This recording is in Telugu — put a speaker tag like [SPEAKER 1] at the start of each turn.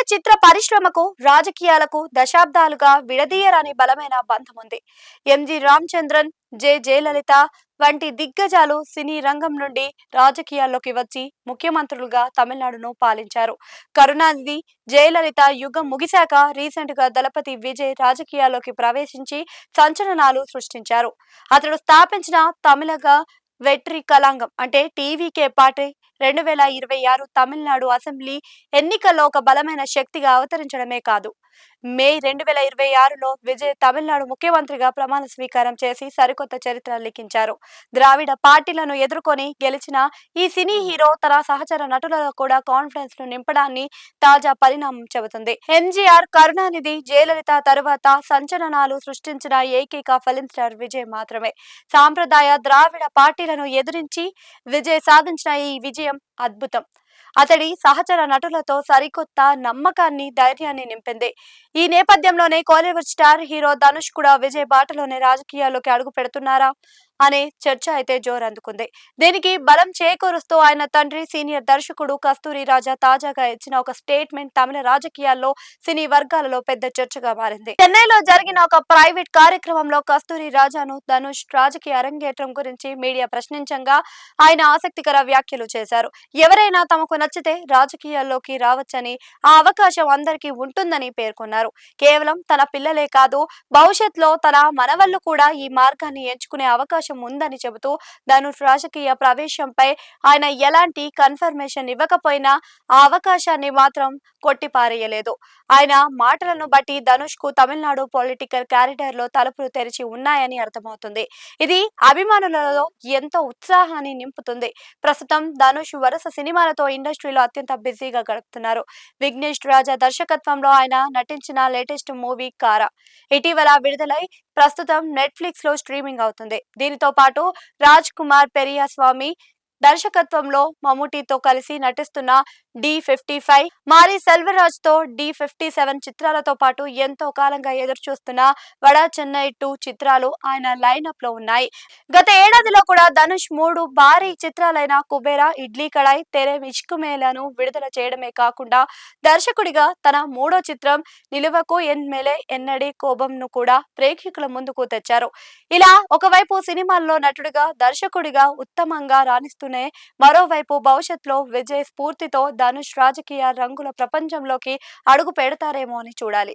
[SPEAKER 1] చిత్ర పరిశ్రమకు రాజకీయాలకు దశాబ్దాలుగా విడదీయరాని బలమైన బంధం ఉంది. ఎంజి రామచంద్రన్, జయలలిత వంటి దిగ్గజాలు సినీ రంగం నుండి రాజకీయాల్లోకి వచ్చి ముఖ్యమంత్రులుగా తమిళనాడును పాలించారు. కరుణానిధి, జయలలిత యుగం ముగిశాక రీసెంట్ గా దళపతి విజయ్ రాజకీయాల్లోకి ప్రవేశించి సంచలనాలు సృష్టించారు. అతడు స్థాపించిన తమిళగా వెట్రి కళాంగం అంటే టీవీకే పార్టీ 2026 తమిళనాడు అసెంబ్లీ ఎన్నికల్లో ఒక బలమైన శక్తిగా అవతరించడమే కాదు, మే 2026లో విజయ్ తమిళనాడు ముఖ్యమంత్రిగా ప్రమాణ స్వీకారం చేసి సరికొత్త చరిత్ర లిఖించారు. ద్రావిడ పార్టీలను ఎదుర్కొని గెలిచిన ఈ సినీ హీరో తన సహచర నటులలో కూడా కాన్ఫిడెన్స్ ను నింపడాన్ని తాజా పరిణామం చెబుతుంది. ఎంజీఆర్, కరుణానిధి, జయలలిత తరువాత సంచలనాలు సృష్టించిన ఏకైక ఫిలిం స్టార్ విజయ్ మాత్రమే. సాంప్రదాయ ద్రావిడ పార్టీలను ఎదిరించి విజయ్ సాధించిన ఈ విజయం అద్భుతం. అతడి సహచర నటులతో సరికొత్త నమ్మకాన్ని, ధైర్యాన్ని నింపింది. ఈ నేపథ్యంలోనే కోలీవుడ్ స్టార్ హీరో ధనుష్ కూడా విజయ్ బాటలోనే రాజకీయాల్లోకి అడుగు పెడుతున్నారా అనే చర్చ అయితే జోరందుకుంది. దీనికి బలం చేకూరుస్తూ ఆయన తండ్రి సీనియర్ దర్శకుడు కస్తూరి రాజా తాజాగా ఇచ్చిన ఒక స్టేట్మెంట్ తమిళ రాజకీయాల్లో, సినీ వర్గాలలో పెద్ద చర్చగా మారింది. చెన్నైలో జరిగిన ఒక ప్రైవేట్ కార్యక్రమంలో కస్తూరి రాజాను ధనుష్ రాజకీయ అరంగేట్రం గురించి మీడియా ప్రశ్నించగా ఆయన ఆసక్తికర వ్యాఖ్యలు చేశారు. ఎవరైనా తమకు నచ్చితే రాజకీయాల్లోకి రావచ్చని, ఆ అవకాశం అందరికీ ఉంటుందని పేర్కొన్నారు. కేవలం తన పిల్లలే కాదు, భవిష్యత్తులో తన మనవళ్లు కూడా ఈ మార్గాన్ని ఎంచుకునే అవకాశం ఉందని చెబుతూ ధనుష్ రాజకీయ ప్రవేశంపై ఆయన ఎలాంటి కన్ఫర్మేషన్ ఇవ్వకపోయినా ఆ అవకాశాన్ని మాత్రం కొట్టిపారేయలేదు. ఆయన మాటలను బట్టి ధనుష్ కు తమిళనాడు పొలిటికల్ క్యారిడర్ లో తలుపులు తెరిచి ఉన్నాయని అర్థమవుతుంది. ఇది అభిమానులలో ఎంతో ఉత్సాహాన్ని నింపుతుంది. ప్రస్తుతం ధనుష్ వరుస సినిమాలతో ఇండస్ట్రీలో అత్యంత బిజీగా గడుపుతున్నారు. విఘ్నేష్ రాజా దర్శకత్వంలో ఆయన నటించిన లేటెస్ట్ మూవీ కారా ఇటీవల విడుదలై ప్రస్తుతం నెట్ఫ్లిక్స్ లో స్ట్రీమింగ్ అవుతుంది. దీనితో పాటు రాజ్ కుమార్ పెరియస్వామి దర్శకత్వంలో మమ్ముటితో కలిసి నటిస్తున్న D55, మారి సెల్వరాజ్ తో D57 చిత్రాలతో పాటు ఎంతో కాలంగా ఎదురు చూస్తున్న వడా చెన్నై 2 చిత్రాలు ఆయన లైనప్ లో ఉన్నాయి. గత ఏడాదిలో కూడా ధనుష్ 3 భారీ చిత్రాలైన కుబేరా, ఇడ్లీ కడాయ్, తెరే ఇష్కుమేలను విడుదల చేయడమే కాకుండా దర్శకుడిగా తన 3వ చిత్రం నిలువకు ఎన్మెలే ఎన్నడి కోపం ను కూడా ప్రేక్షకుల ముందుకు తెచ్చారు. ఇలా ఒకవైపు సినిమాల్లో నటుడిగా, దర్శకుడిగా ఉత్తమంగా రాణిస్తూనే మరోవైపు భవిష్యత్తులో విజయ్ స్ఫూర్తితో ధనుష్ రాజకీయ రంగుల ప్రపంచంలోకి అడుగు పెడతారేమో అని చూడాలి.